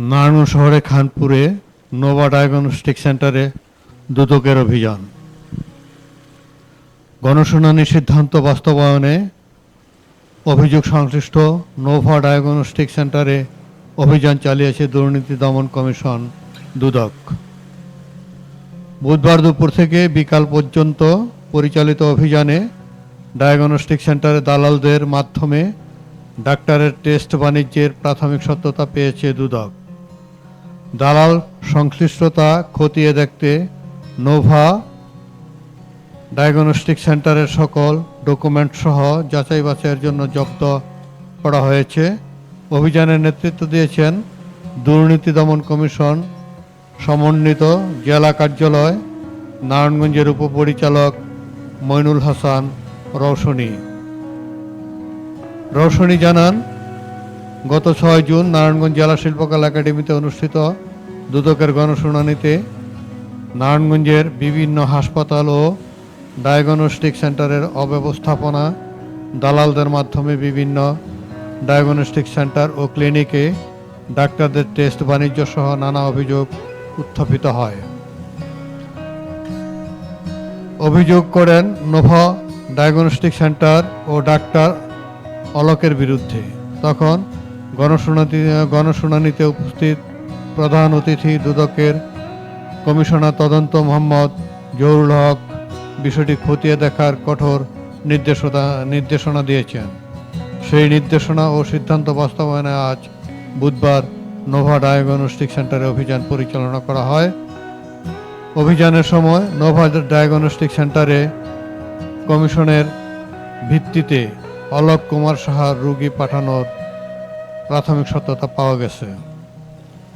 নারায়ণগঞ্জ শহরে খানপুরে Nova diagnostic সেন্টারে দুদকের অভিযান। গণশুনানি সিদ্ধান্ত বাস্তবায়নে অভিযোগ সংশ্লিষ্ট নোভা ডায়াগনস্টিক সেন্টারে অভিযান চালিয়েছে দুর্নীতি দমন কমিশন দুদক। বুধবার দুপুর থেকে বিকাল পর্যন্ত পরিচালিত অভিযানে ডায়াগনস্টিক সেন্টারে দালালদের মাধ্যমে ডাক্তারের টেস্ট বাণিজ্যের প্রাথমিক সত্যতা পেয়েছে দুদক। দালাল সংশ্লিষ্টতা খতিয়ে দেখতে নোভা ডায়াগনস্টিক সেন্টারের সকল ডকুমেন্ট সহ যাচাই বাছাইয়ের জন্য জব্দ করা হয়েছে। অভিযানের নেতৃত্ব দিয়েছেন দুর্নীতি দমন কমিশন সমন্বিত জেলা কার্যালয় নারায়ণগঞ্জের উপপরিচালক মইনুল হাসান রওশনী জানান, গত 6 জুন নারায়ণগঞ্জ জেলা শিল্পকলা একাডেমিতে অনুষ্ঠিত দুদকের গণশুনানিতে নারায়ণগঞ্জের বিভিন্ন হাসপাতাল ও ডায়াগনস্টিক সেন্টারের অব্যবস্থাপনা, দালালদের মাধ্যমে বিভিন্ন ডায়াগনস্টিক সেন্টার ও ক্লিনিকে ডাক্তারদের টেস্ট বাণিজ্য সহ নানা অভিযোগ উত্থাপিত হয়। অভিযোগ করেন নোভা ডায়াগনস্টিক সেন্টার ও ডাক্তার অলোকের বিরুদ্ধে। তখন গণশুনানিতে উপস্থিত প্রধান অতিথি দুদকের কমিশনার তদন্ত মোহাম্মদ জহুরুল হক বিষয়টি খতিয়ে দেখার কঠোর নির্দেশনা দিয়েছেন। সেই নির্দেশনা ও সিদ্ধান্ত বাস্তবায়নে আজ বুধবার নোভা ডায়াগনস্টিক সেন্টারে অভিযান পরিচালনা করা হয়। অভিযানের সময় নোভা ডায়াগনস্টিক সেন্টারে কমিশনের ভিত্তিতে অলোক কুমার সাহার রোগী পাঠানোর প্রাথমিক সত্যতা পাওয়া গেছে।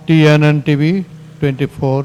TNN TV 24